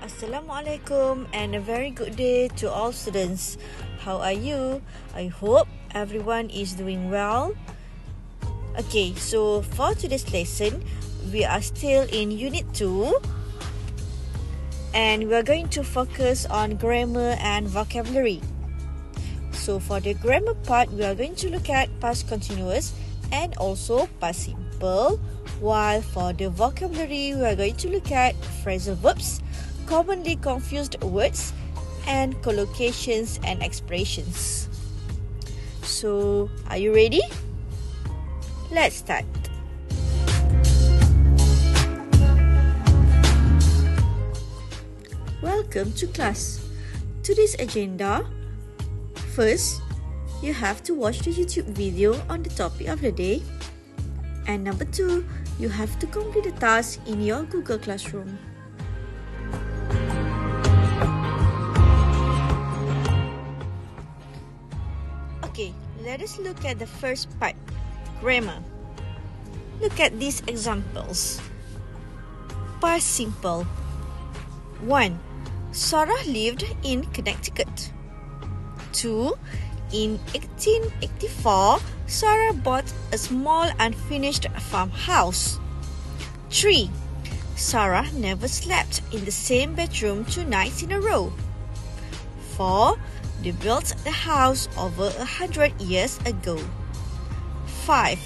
Assalamualaikum and a very good day to all students. How are you? I hope everyone is doing well. Okay, so for today's lesson, we are still in Unit 2 and we are going to focus on grammar and vocabulary. So for the grammar part, we are going to look at past continuous and also past simple, while for the vocabulary, we are going to look at phrasal verbs, commonly confused words, and collocations and expressions. So, are you ready? Let's start. Welcome to class. Today's agenda. First, you have to watch the YouTube video on the topic of the day. And number 2, you have to complete the task in your Google Classroom. Okay, let us look at the first part, grammar. Look at these examples. Past simple. 1. Sarah lived in Connecticut. 2. In 1884, Sarah bought a small unfinished farmhouse. 3. Sarah never slept in the same bedroom 2 nights in a row. 4. They built the house over 100 years ago. 5.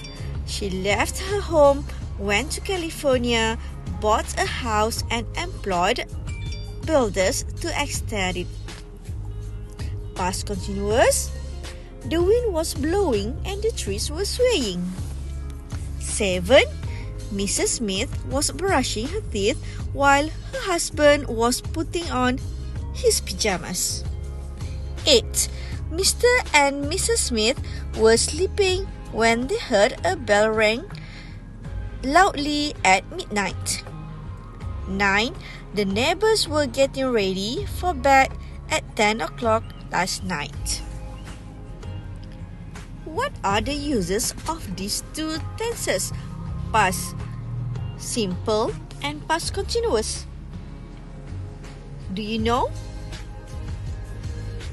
She left her home, went to California, bought a house and employed builders to extend it. Past continuous. The wind was blowing and the trees were swaying. 7. Mrs. Smith was brushing her teeth while her husband was putting on his pajamas. 8. Mr. and Mrs. Smith were sleeping when they heard a bell ring loudly at midnight. 9. The neighbors were getting ready for bed at 10 o'clock last night. What are the uses of these two tenses, past simple and past continuous? Do you know?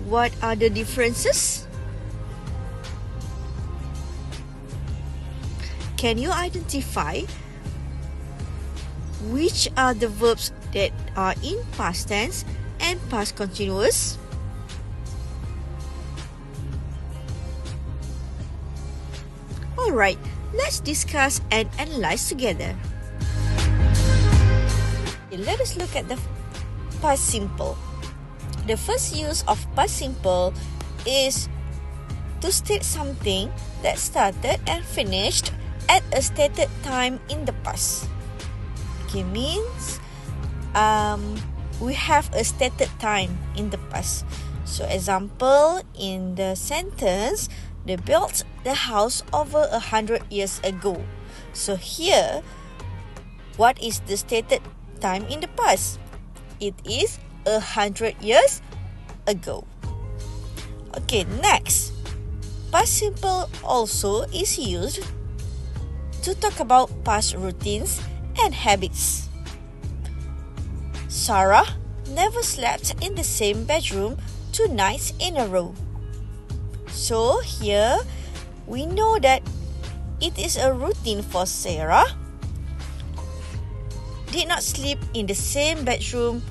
What are the differences? Can you identify which are the verbs that are in past tense and past continuous? Alright, let's discuss and analyze together. Let us look at the past simple. The first use of past simple is to state something that started and finished at a stated time in the past. Okay, means we have a stated time in the past. So, example, in the sentence, they built the house over 100 years ago. So, here, what is the stated time in the past? It is 100 years ago. Okay, next. Past simple also is used to talk about past routines and habits. Sarah never slept in the same bedroom 2 nights in a row. So here we know that it is a routine for Sarah did not sleep in the same bedroom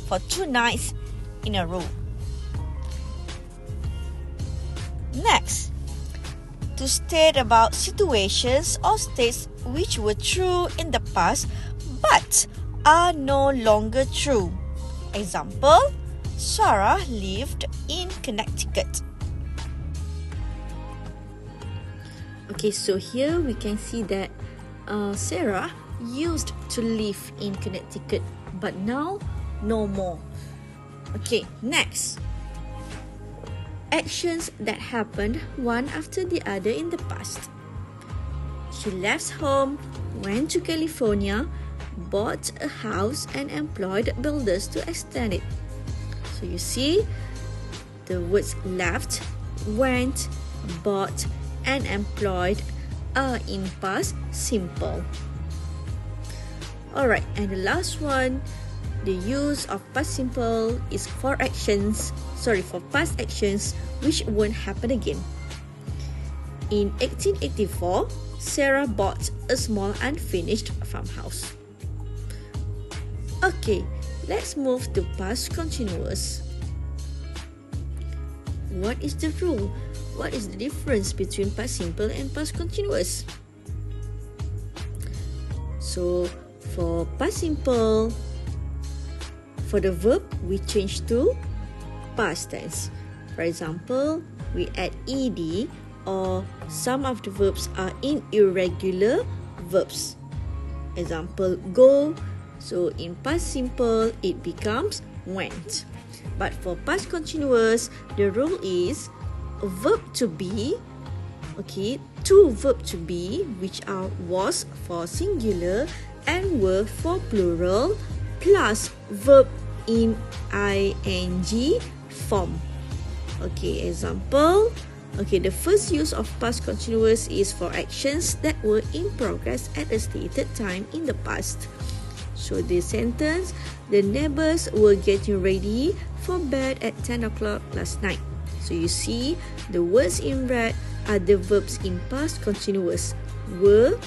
for 2 nights in a row. Next, to state about situations or states which were true in the past but are no longer true. Example, Sarah lived in Connecticut. Okay, so here we can see that Sarah used to live in Connecticut, but now no more. Okay, next. Actions that happened one after the other in the past. She left home, went to California, bought a house and employed builders to extend it. So you see, the words left, went, bought, and employed are in past simple. Alright, and the last one, the use of past simple is for past actions which won't happen again. In 1884, Sarah bought a small unfinished farmhouse. Okay, let's move to past continuous. What is the rule? What is the difference between past simple and past continuous? So, for past simple, for the verb, we change to past tense. For example, we add ed, or some of the verbs are in irregular verbs. Example, go. So, in past simple, it becomes went. But for past continuous, the rule is a verb to be, two verb to be, which are was for singular and were for plural, plus verb in ing form. Example. The first use of past continuous is for actions that were in progress at a stated time in the past. So the sentence, the neighbors were getting ready for bed at 10 o'clock last night. So you see, the words in red are the verbs in past continuous. Were,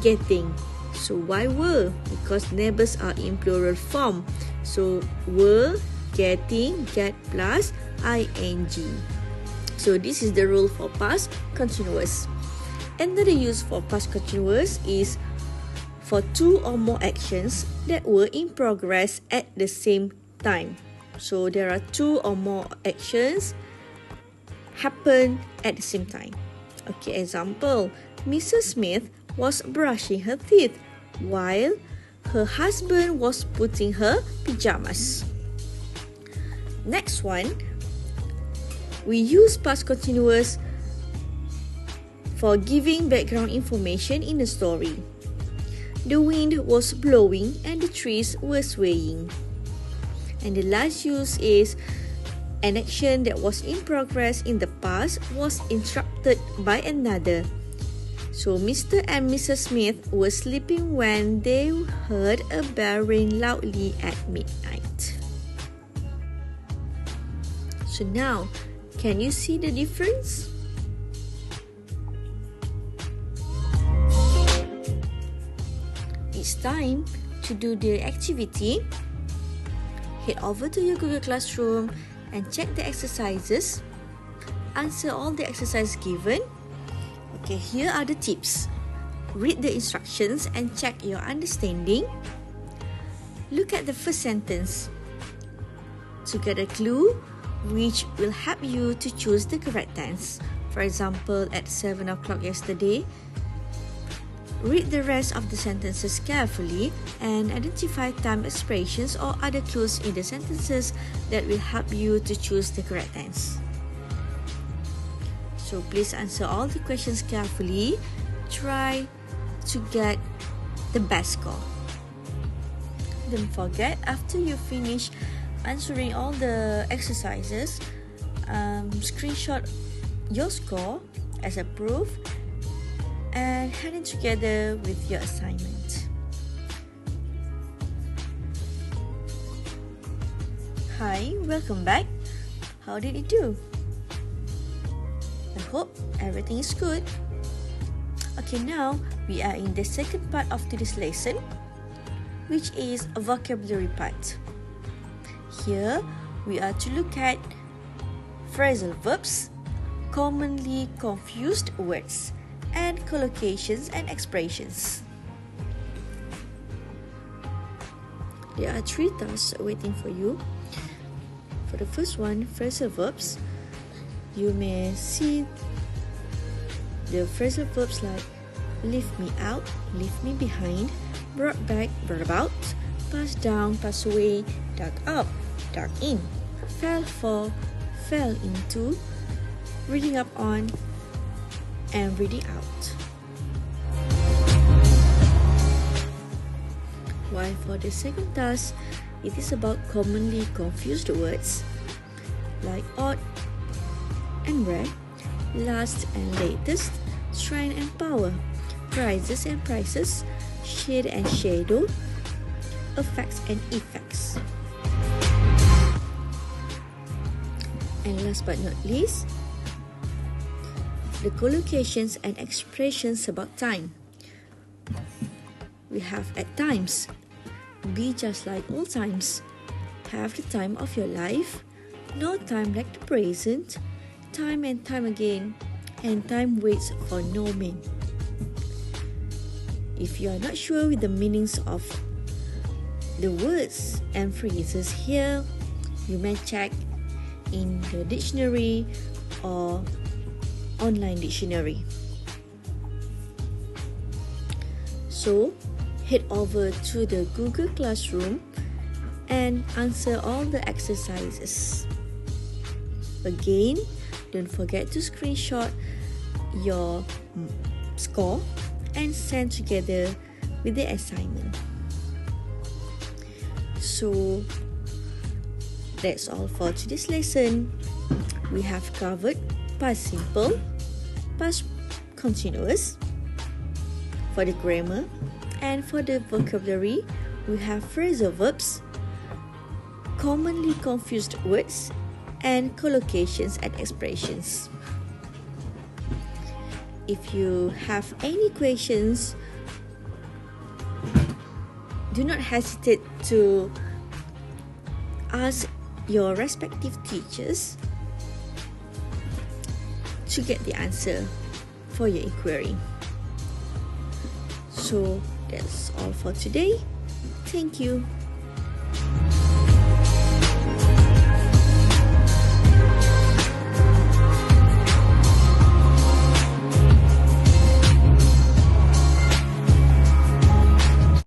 getting. So why were? Because neighbors are in plural form. So were, getting, get plus ing. So this is the rule for past continuous. Another use for past continuous is for two or more actions that were in progress at the same time. So there are two or more actions happen at the same time. Example, Mrs. Smith was brushing her teeth while her husband was putting her pajamas. Next one, we use past continuous for giving background information in a story. The wind was blowing and the trees were swaying. And the last use is an action that was in progress in the past was interrupted by another. So Mr. and Mrs. Smith were sleeping when they heard a bell ring loudly at midnight. So now, can you see the difference? It's time to do the activity. Head over to your Google Classroom and check the exercises. Answer all the exercises given. Here are the tips. Read the instructions and check your understanding. Look at the first sentence to get a clue which will help you to choose the correct tense. For example, at 7 o'clock yesterday. Read the rest of the sentences carefully and identify time expressions or other clues in the sentences that will help you to choose the correct tense. So please answer all the questions carefully. Try to get the best score. Don't forget, after you finish answering all the exercises, screenshot your score as a proof and hand it together with your assignment. Hi, welcome back. How did you do? I hope everything is good. Now we are in the second part of today's lesson, which is a vocabulary part. Here, we are to look at phrasal verbs, commonly confused words, and collocations and expressions. There are 3 tasks waiting for you. For the first one, phrasal verbs, you may see the phrasal verbs like leave me out, leave me behind, brought back, brought about, pass down, pass away, dug up, dug in, fell for, fell into, reading up on, and reading out. While for the second task, it is about commonly confused words like odd and rare, last and latest, strength and power, prizes and prices, shade and shadow, affects and effects. And last but not least, the collocations and expressions about time. We have at times, be just like old times, have the time of your life, no time like the present, time and time again, and time waits for no man. If you are not sure with the meanings of the words and phrases here, you may check in the dictionary or online dictionary. So, head over to the Google Classroom and answer all the exercises. Again, don't forget to screenshot your score and send together with the assignment. So, that's all for today's lesson. We have covered past simple, past continuous. For the grammar and for the vocabulary, we have phrasal verbs, commonly confused words, and collocations and expressions. If you have any questions, do not hesitate to ask your respective teachers to get the answer for your inquiry. So that's all for today. Thank you.